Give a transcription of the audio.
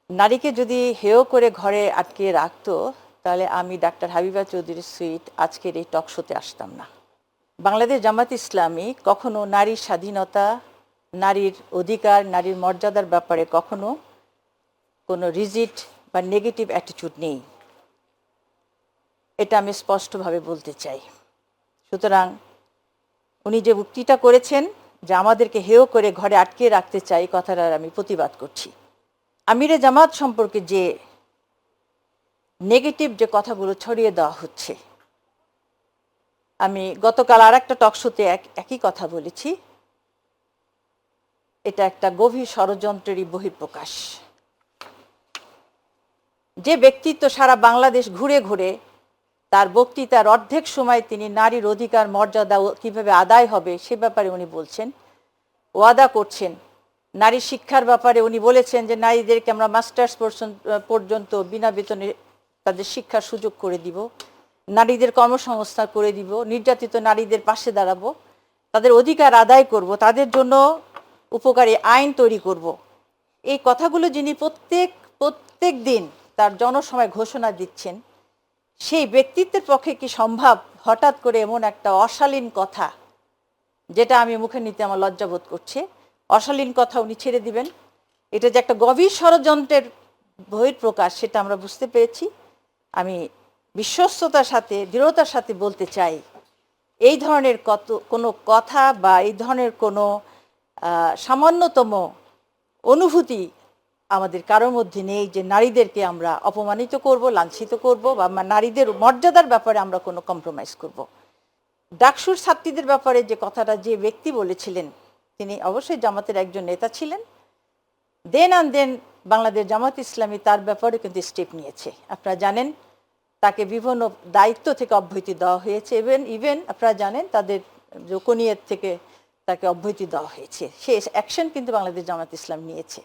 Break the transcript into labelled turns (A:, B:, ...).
A: নারীকে যদি হেয় করে ঘরে আটকে রাখতো তাহলে আমি ডাক্তার হাবিবা চৌধুরী সুইট আজকের এই টক শোতে আসতাম না। বাংলাদেশ জামাত ইসলামী কখনো নারীর স্বাধীনতা, নারীর অধিকার, নারীর মর্যাদার ব্যাপারে কখনো কোনো রিজিড বা নেগেটিভ অ্যাটিটিউড নেই, এটা আমি স্পষ্টভাবে বলতে চাই। সুতরাং উনি যে উক্তিটা করেছেন যে আমাদেরকে হেয় করে ঘরে আটকে রাখতে চাই, কথাটার আমি প্রতিবাদ করছি। আমিরে জামাত সম্পর্কে যে নেগেটিভ যে কথাগুলো ছড়িয়ে দেওয়া হচ্ছে, আমি গতকাল আর একটা টকশোতে একই কথা বলেছি, এটা একটা গভীর ষড়যন্ত্রেরই বহিঃপ্রকাশ। যে ব্যক্তিত্ব সারা বাংলাদেশ ঘুরে ঘুরে তার বক্তৃতার অর্ধেক সময় তিনি নারীর অধিকার মর্যাদা কিভাবে আদায় হবে সে ব্যাপারে উনি বলছেন, ওয়াদা করছেন। নারী শিক্ষার ব্যাপারে উনি বলেছেন যে নারীদেরকে আমরা মাস্টার্স পর্যন্ত বিনা বেতনে তাদের শিক্ষার সুযোগ করে দিব, নারীদের কর্মসংস্থান করে দিব, নির্যাতিত নারীদের পাশে দাঁড়াবো, তাদের অধিকার আদায় করব, তাদের জন্য উপকারী আইন তৈরি করব। এই কথাগুলো যিনি প্রত্যেক দিন তার জনসভায় ঘোষণা দিচ্ছেন, সেই ব্যক্তিত্বের পক্ষে কি সম্ভব হঠাৎ করে এমন একটা অশালীন কথা, যেটা আমি মুখে নিতে আমার লজ্জাবোধ করছে, অশালীন কথা উনি ছেড়ে দিবেন? এটা যে একটা গভীর ষড়যন্ত্রের বহিঃপ্রকাশ সেটা আমরা বুঝতে পেরেছি। আমি বিশ্বস্ততার সাথে, দৃঢ়তার সাথে বলতে চাই, এই ধরনের কোনো কথা বা এই ধরনের কোনো সামান্যতম অনুভূতি আমাদের কারোর মধ্যে নেই যে নারীদেরকে আমরা অপমানিত করব, লাঞ্ছিত করব, বা নারীদের মর্যাদার ব্যাপারে আমরা কোনো কম্প্রোমাইজ করব। ডাকসুর ছাত্রীদের ব্যাপারে যে কথাটা যে ব্যক্তি বলেছিলেন, তিনি অবশ্যই জামাতের একজন নেতা ছিলেন। দেন বাংলাদেশ জামাত ইসলামী তার ব্যাপারে কিন্তু স্টেপ নিয়েছে। আপনারা জানেন তাকে বিভিন্ন দায়িত্ব থেকে অব্যাহতি দেওয়া হয়েছে, ইভেন আপনারা জানেন তাদের জোকনিয়ত থেকে তাকে অব্যাহতি দেওয়া হয়েছে। সে অ্যাকশন কিন্তু বাংলাদেশ জামাত ইসলাম নিয়েছে।